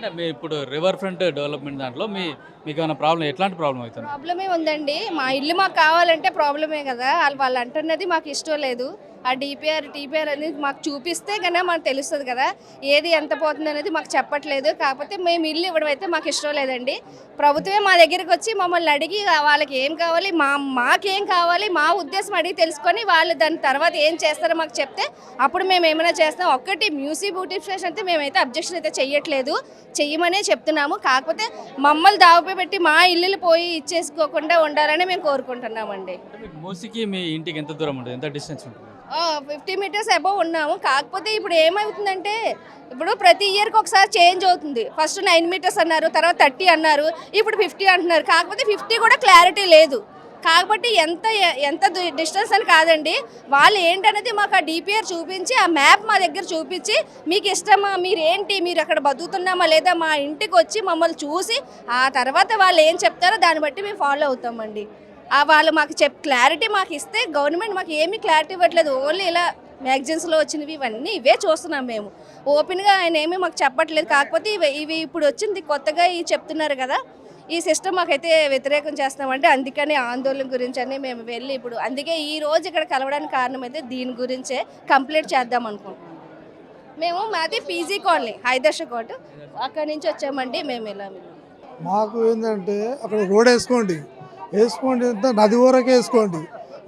ఏంటంటే మీ ఇప్పుడు river front development దాంట్లో మీకేమైనా ప్రాబ్లం ఎట్లాంటి ప్రాబ్లం అవుతుంది? ప్రాబ్లమే ఉందండి. మా ఇల్లు మాకు కావాలంటే ప్రాబ్లమే కదా! వాళ్ళు అంటున్నది మాకు ఇష్టం లేదు. ఆ టీపీఆర్ అనేది మాకు చూపిస్తే గనక మనకు తెలుస్తది కదా! ఏది ఎంత పోతుందనేది మాకు చెప్పట్లేదు. కాకపోతే మేము ఇల్లు ఇవ్వడం అయితే మాకు ఇష్టం లేదండి. ప్రభుత్వమే మా దగ్గరికొచ్చి మమ్మల్ని అడిగి వాళ్ళకి ఏం కావాలి, మాకేం కావాలి, మా ఉద్దేశం అడిగి తెలుసుకొని వాళ్ళు దాని తర్వాత ఏం చేస్తారో మాకు చెప్తే అప్పుడు మేము ఏమైనా చేస్తాం. ఒక్కటి మ్యూజియం బ్యూటిఫికేషన్ అయితే మేమైతే అబ్జెక్షన్ అయితే చెయ్యట్లేదు. చెయ్యమనే చెప్తున్నాము. కాకపోతే మమ్మల్ని దావపై పెట్టి మా ఇల్లులు పోయి ఇచ్చేసుకోకుండా ఉండాలని మేము కోరుకుంటున్నామండి. మూసికి మీ ఇంటికి ఎంత దూరం ఉంటుంది? ఎంత డిస్టెన్స్ ఉంటుంది? 50 మీటర్స్ అబవ్ ఉన్నాము. కాకపోతే ఇప్పుడు ఏమవుతుందంటే ఇప్పుడు ప్రతి ఇయర్కి ఒకసారి చేంజ్ అవుతుంది. ఫస్ట్ 9 మీటర్స్ అన్నారు, తర్వాత 30 అన్నారు, ఇప్పుడు 50 అంటున్నారు. కాకపోతే 50 కూడా క్లారిటీ లేదు. కాబట్టి ఎంత డిస్టెన్స్ అని కాదండి, వాళ్ళు ఏంటనేది మాకు ఆ డిపిఆర్ చూపించి ఆ మ్యాప్ మా దగ్గర చూపించి మీకు ఇష్టమా, మీరు అక్కడ బతుకుతున్నామా లేదా మా ఇంటికి వచ్చి మమ్మల్ని చూసి ఆ తర్వాత వాళ్ళు ఏం చెప్తారో దాన్ని బట్టి మేము ఫాలో అవుతామండి. వాళ్ళు మాకు క్లారిటీ మాకు ఇస్తే, గవర్నమెంట్ మాకు ఏమీ క్లారిటీ ఇవ్వట్లేదు. ఓన్లీ ఇలా మ్యాగజైన్స్లో వచ్చినవి ఇవే చూస్తున్నాం మేము. ఓపెన్గా ఆయన ఏమీ మాకు చెప్పట్లేదు. కాకపోతే ఇవి ఇప్పుడు వచ్చింది కొత్తగా చెప్తున్నారు కదా, ఈ సిస్టమ్ మాకైతే వ్యతిరేకం చేస్తున్నామంటే అందుకని ఆందోళన గురించి అని మేము వెళ్ళి ఇప్పుడు అందుకే ఈ రోజు ఇక్కడ కలవడానికి కారణం అయితే దీని గురించే కంప్లీట్ చేద్దాం అనుకుంటున్నాం. మాది పీజీ కాలనీ హైదర్ష కోట, అక్కడి నుంచి వచ్చామండి మేము. ఇలా మాకు ఏంటంటే అక్కడ రోడ్ వేసుకోండి అంతా నది వరకే వేసుకోండి.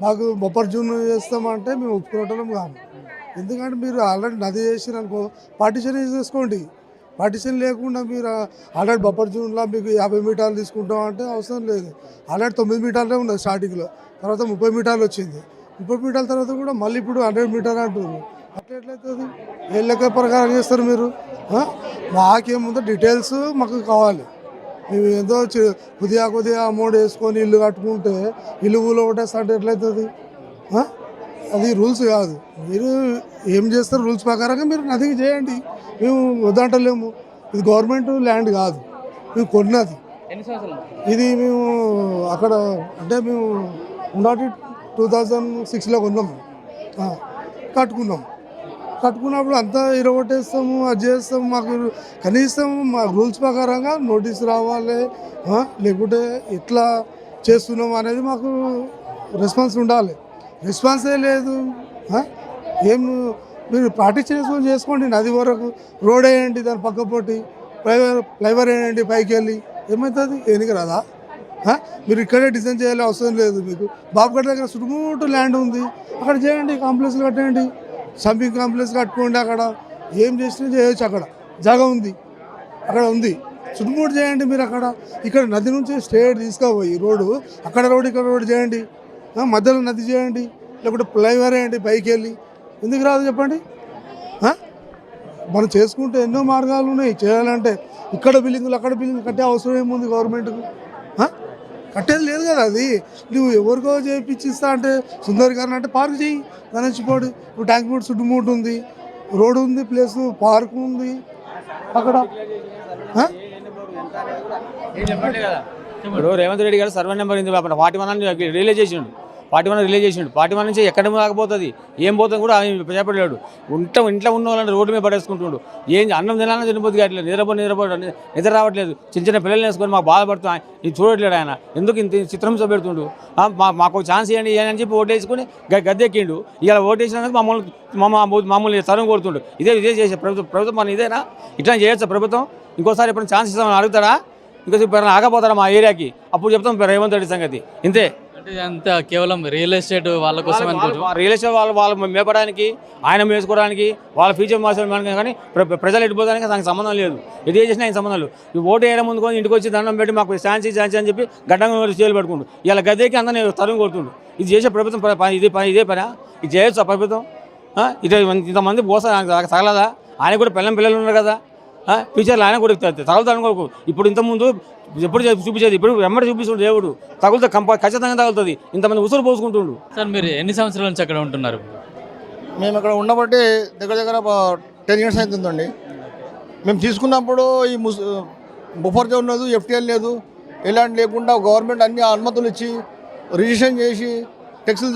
మాకు బొప్పర్ జూన్ చేస్తామంటే మేము ఒప్పుకోవటం కాము. ఎందుకంటే మీరు ఆల్రెడీ నది చేసిరనుకో పార్టిషన్ చేసుకోండి. పార్టిషన్ లేకుండా మీరు ఆల్రెడీ బొప్పర్ జూన్లో మీకు 50 మీటర్లు తీసుకుంటాం అంటే అవసరం లేదు. ఆల్రెడీ 9 మీటర్లే ఉన్నది స్టార్టింగ్లో, తర్వాత 30 మీటర్లు వచ్చింది. 30 మీటర్ల తర్వాత కూడా మళ్ళీ ఇప్పుడు 100 మీటర్ అంటున్నారు. అట్లా ఎట్లయితుంది? ఏ లెక్క ప్రకారం చేస్తారు మీరు? మాకేముందో డీటెయిల్స్ మాకు కావాలి. మేము ఏదో కొద్దిగా అమౌంట్ వేసుకొని ఇల్లు కట్టుకుంటే ఇల్లు ఊళ్ళో ఒకటేస్తే ఎట్లయితుంది? అది రూల్స్ కాదు. మీరు ఏం చేస్తారు రూల్స్ ప్రకారంగా మీరు నదికి చేయండి. మేము వద్దంటలేము. ఇది గవర్నమెంట్ ల్యాండ్ కాదు, మేము కొన్నది. ఇది మేము అక్కడ అంటే మేము 2006లో కొన్నాము, కట్టుకున్నప్పుడు అంతా ఇరగొట్టేస్తాము, అది చేస్తాము. మాకు కనీసం మా రూల్స్ ప్రకారంగా నోటీస్ రావాలి, లేకుంటే ఎట్లా చేస్తున్నాము అనేది మాకు రెస్పాన్స్ ఉండాలి. రెస్పాన్సే లేదు. మీరు పార్టిసిపేషన్ చేసుకోండి, నది వరకు రోడ్ వేయండి, దాని పక్కపోటి ఫ్లైవర్ వేయండి, పైకి వెళ్ళి ఏమవుతుంది? ఏనికి రాదా? మీరు ఇక్కడే డిజైన్ చేయాలి అవసరం లేదు. మీకు బాబుగడ్డ దగ్గర చుట్టుముట్టు ల్యాండ్ ఉంది, అక్కడ చేయండి, కాంప్లెక్స్లు కట్టండి, సంపింగ్ కాంప్లెక్స్ కట్టుకోండి. అక్కడ ఏం చేసినా చేయొచ్చు. అక్కడ జాగా ఉంది, అక్కడ ఉంది, చుట్టుముట్టు చేయండి మీరు. అక్కడ ఇక్కడ నది నుంచి స్ట్రేట్ తీసుకుపోయి రోడ్డు, అక్కడ రోడ్డు ఇక్కడ రోడ్డు చేయండి, మధ్యలో నది చేయండి, లేకుంటే ఫ్లైఓవర్ వేయండి పైకి వెళ్ళి. ఎందుకు రాదు చెప్పండి? మనం చేసుకుంటే ఎన్నో మార్గాలు ఉన్నాయి చేయాలంటే. ఇక్కడ బిల్డింగులు అక్కడ బిల్డింగ్ కట్టే అవసరం ఏముంది గవర్నమెంట్కు? కట్టేది లేదు కదా. అది నువ్వు ఎవరికో చేయించిస్తా అంటే సుందరీకరణ అంటే పార్క్ చేయి, గణేష్పోడు. ఇప్పుడు ట్యాంక్ బోర్డు చుట్టుముట్టు ఉంది, రోడ్డు ఉంది, ప్లేస్ పార్క్ ఉంది అక్కడ. ఇప్పుడు రేవంత్ రెడ్డి గారు సర్వే నెంబర్ 41 రిలీజ్ చేసిండు. 41 నుంచి ఎక్కడ రాకపోతుంది, ఏం పోతుంది కూడా చెప్పలేడు. ఇంట్లో ఉన్న వాళ్ళని రోడ్డు మీద పడేసుకుంటుండు. ఏం అన్నం తినాలని తినబోద్దు కావట్లేదు, నిద్ర రావట్లేదు. చిన్న పిల్లల్ని వేసుకొని మాకు బాధపడుతున్నాం. ఇది చూడట్లేడు ఆయన. ఎందుకు ఇంత చిత్రంతో పెడుతుండు? మాకు ఛాన్స్ ఇవ్వండి అని చెప్పి ఓటేసుకుని గద్దెక్కిండు. ఇలా ఓటేసినందుకు మమ్మల్ని తరం కొడుతుండు. ఇదే చేసే ప్రభుత్వం మన ఇదేనా? ఇట్లా చేయొచ్చా ప్రభుత్వం? ఇంకోసారి ఎప్పుడు ఛాన్స్ ఇస్తామని అడుగుతారా? ఇంకోసారి ఆగపోతారా మా ఏరియాకి? అప్పుడు చెప్తాం రేవంత్ రెడ్డి సంగతి. ఇంతే. అంటే అంతా కేవలం రియల్ ఎస్టేట్ వాళ్ళ కోసం రియల్ ఎస్టేట్ వాళ్ళు మేపడానికి, ఆయన వేసుకోవడానికి, వాళ్ళ ఫ్యూచర్ మార్చడానికి, కానీ ప్రజలు ఎడిపోవడానికి దానికి సంబంధం లేదు. ఇది చేసినా ఆయన సంబంధం లేదు. ఈ ఓటు వేయడం ముందుకు ఇంటికి వచ్చి దండం పెట్టి మాకు ఛాన్స్ అని చెప్పి గడ్డంగా చేలు పెట్టుకుంటు. ఇలా గద్దెకి అందరినీ తరుగు కొడుతుండు. ఇది చేసే ప్రభుత్వం ఇదే పని. ఇది చేయొచ్చు ప్రభుత్వం? ఇది ఇంతమంది పోసా తగలదా? ఆయన కూడా పిల్లలు ఉన్నారు కదా, ఫ్యూచర్లో ఆయన కూడా తగులుతాను అనుకోకు. ఇప్పుడు ఇంతకుముందు ఎప్పుడు చూపించేది, ఇప్పుడు వెంబడి చూపిస్తుండే దేవుడు తగులుతా ఖచ్చితంగా తగులుతుంది. ఇంతమంది ఉసురు పోసుకుంటుండు. సార్ మీరు ఎన్ని సంవత్సరాల నుంచి అక్కడ ఉంటున్నారు? మేము అక్కడ ఉండబట్టి దగ్గర 10 years అవుతుందండి. మేము తీసుకున్నప్పుడు ఈ బఫర్ జోన్ లేదు, ఎఫ్టీఎల్ లేదు, ఎలాంటి లేకుండా గవర్నమెంట్ అన్ని అనుమతులు ఇచ్చి రిజిస్ట్రేషన్ చేసి టెక్స్లు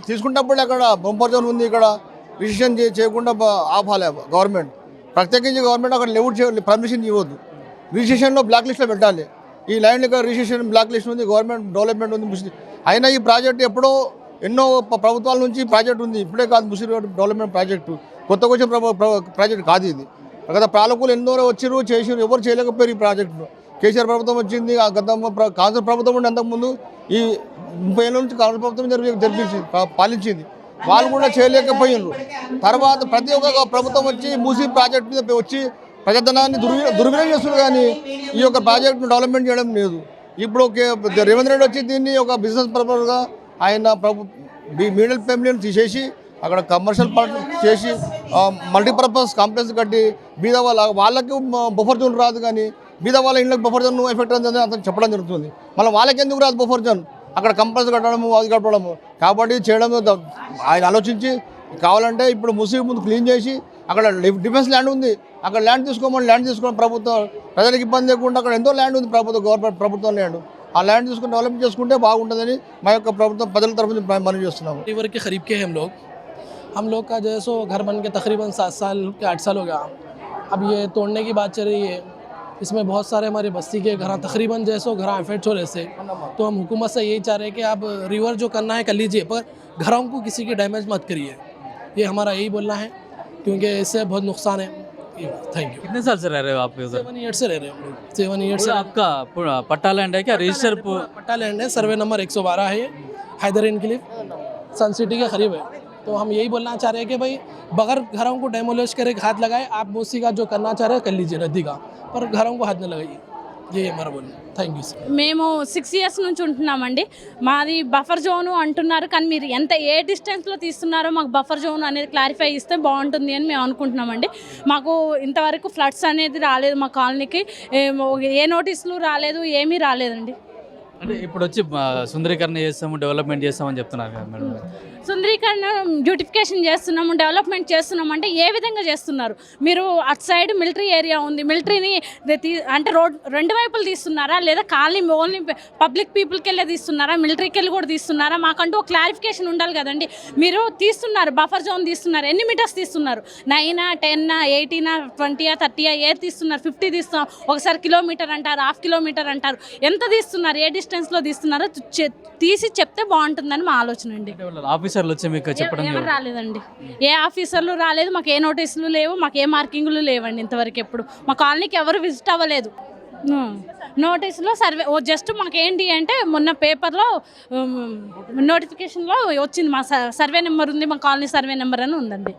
తీసుకున్నప్పుడు అక్కడ బంపర్ జోన్ ఉంది, ఇక్కడ రిజిస్ట్రేషన్ చేయకుండా ఆపాలి గవర్నమెంట్. ప్రత్యేకించి గవర్నమెంట్ అక్కడ పర్మిషన్ ఇవ్వద్దు. రిజిస్ట్రేషన్లో బ్లాక్ లిస్ట్లో పెట్టాలి. ఈ ల్యాండ్ ఇక్కడ రిజిస్ట్రేషన్ బ్లాక్ లిస్ట్ ఉంది, గవర్నమెంట్ డెవలప్మెంట్ ఉంది ముస్లిం. అయినా ఈ ప్రాజెక్ట్ ఎప్పుడో ఎన్నో ప్రభుత్వాల నుంచి ప్రాజెక్ట్ ఉంది, ఇప్పుడే కాదు ముస్లిం డెవలప్మెంట్ ప్రాజెక్టు, కొత్తగా వచ్చిన ప్రాజెక్ట్ కాదు ఇది. గత పాలకులు ఎన్నో వచ్చిరు చేసిరు, ఎవరు చేయలేకపోయారు ఈ ప్రాజెక్టును. కేసీఆర్ ప్రభుత్వం వచ్చింది, ఆ గత కాంగ్రెస్ ప్రభుత్వం ఉండి అంతకుముందు ఈ 30 ఏళ్ళ నుంచి కాంగ్రెస్ ప్రభుత్వం జరిపించింది, పాలించింది. వాళ్ళు కూడా చేయలేకపోయినారు. తర్వాత ప్రతి ఒక్క ప్రభుత్వం వచ్చి మూసీ ప్రాజెక్ట్ మీద వచ్చి ప్రజాధనాన్ని దుర్వినియోగం చేస్తున్నారు, కానీ ఈ యొక్క ప్రాజెక్టును డెవలప్మెంట్ చేయడం లేదు. ఇప్పుడు రేవంత్ రెడ్డి వచ్చి దీన్ని ఒక బిజినెస్ పర్పస్గా ఆయన మిడిల్ ఫ్యామిలీని తీసేసి అక్కడ కమర్షియల్ పార్ట్ చేసి మల్టీపర్పస్ కాంప్లెక్స్ కట్టి బీద వాళ్ళకి బఫర్ జోన్ రాదు, కానీ బీద వాళ్ళ ఇళ్ళకి బఫర్ జోన్ ఎఫెక్ట్ అవుతుంది అతను చెప్పడం జరుగుతుంది. మళ్ళీ వాళ్ళకి ఎందుకు రాదు బఫర్ జోన్? అక్కడ కంపల్సరీ కట్టడము, అది కట్టడము. కాబట్టి చేయడం ఆయన ఆలోచించి కావాలంటే ఇప్పుడు ముస్లిం ముందు క్లీన్ చేసి అక్కడ డిఫెన్స్ ల్యాండ్ ఉంది, అక్కడ ల్యాండ్ తీసుకోమని ల్యాండ్ తీసుకోవడం ప్రభుత్వం, ప్రజలకు ఇబ్బంది లేకుండా అక్కడ ఎంతో ల్యాండ్ ఉంది గవర్నమెంట్ ప్రభుత్వం ల్యాండ్, ఆ ల్యాండ్ తీసుకుని డెవలప్ చేసుకుంటే బాగుంటుందని మా యొక్క ప్రభుత్వం ప్రజల తరఫున మనం చేస్తున్నాము. रिवर के करीब के हैं हम लोग का जो है सो घर बन के तकरीबन 7 साल के 8 साल हो गया. अब ये तोड़ने की बात चल रही है. इसमें बहुत सारे हमारी बस्ती के घर तकरीबन जो है सो घर इफेक्ट हो रहे से, तो हम हुकूमत से यही चाह रहे हैं कि आप रिवर जो करना है कर लीजिए, पर घरों को किसी की डैमेज मत करिए. ये हमारा यही बोलना है, क्योंकि इससे बहुत नुकसान है. Thank you. कितने साल से रह रहे हो आप उधर? 7 ईयर से रह रहे हैं हम लोग. 7 ईयर से. आपका पट्टा लैंड है क्या? रजिस्टर पट्टा लैंड है, सर्वे नंबर 112 है, ये हैदर इनक्लेव सन सिटी के करीब है. तो हम यही बोलना चाह रहे हैं कि भाई बगैर घरों को डेमोलिश करे हाथ लगाए, आप मूसी का जो करना चाह रहे हैं कर लीजिए नदी का, पर घरों को हाथ न लगाइए. यही हमारा बोलना. Thank you sir. మేము 6 ఇయర్స్ నుంచి ఉంటున్నామండి. మాది బఫర్ జోను అంటున్నారు, కానీ మీరు ఏ డిస్టెన్స్లో తీస్తున్నారో మాకు బఫర్ జోన్ అనేది క్లారిఫై ఇస్తే బాగుంటుంది అని మేము అనుకుంటున్నామండి. మాకు ఇంతవరకు ఫ్లడ్స్ అనేది రాలేదు, మా కాలనీకి ఏ నోటీసులు రాలేదు, ఏమీ రాలేదండి. అంటే ఇప్పుడు వచ్చి సుందరీకరణ చేస్తాము, డెవలప్మెంట్ చేస్తామని చెప్తున్నారు కదా మేడం. సుందరీకరణ బ్యూటిఫికేషన్ చేస్తున్నాము, డెవలప్మెంట్ చేస్తున్నాము అంటే ఏ విధంగా చేస్తున్నారు? మీరు అటు సైడ్ మిలిటరీ ఏరియా ఉంది, మిలిటరీని అంటే రోడ్ 2 వైపులు తీస్తున్నారా, లేదా కాలనీ ఓన్లీ పబ్లిక్ పీపుల్కి వెళ్ళే తీస్తున్నారా, మిలిటరీకి వెళ్ళి కూడా తీస్తున్నారా? మాకంటూ ఒక క్లారిఫికేషన్ ఉండాలి కదండి. మీరు తీస్తున్నారు, బఫర్ జోన్ తీస్తున్నారు, ఎన్ని మీటర్స్ తీస్తున్నారు? 9, 10, 18, 20, 30 ఏది తీస్తున్నారు? 50 తీస్తున్నాం, ఒకసారి కిలోమీటర్ అంటారు, హాఫ్ కిలోమీటర్ అంటారు. ఎంత తీస్తున్నారు, ఏ డిస్టెన్స్లో తీస్తున్నారో తీసి చెప్తే బాగుంటుందని మా ఆలోచన అండి. ఆఫీసర్లు వచ్చి మీకు చెప్పడం ఎవరు రాలేదండి, ఏ ఆఫీసర్లు రాలేదు, మాకు ఏ నోటీసులు లేవు, మాకు ఏ మార్కింగ్లు లేవండి ఇంతవరకు. ఎప్పుడు మా కాలనీకి ఎవరు విజిట్ అవ్వలేదు. నోటీసులో సర్వే జస్ట్ మాకేంటి అంటే మొన్న పేపర్లో నోటిఫికేషన్లో వచ్చింది, మా సర్వే నెంబర్ ఉంది, మా కాలనీ సర్వే నెంబర్ అని ఉందండి.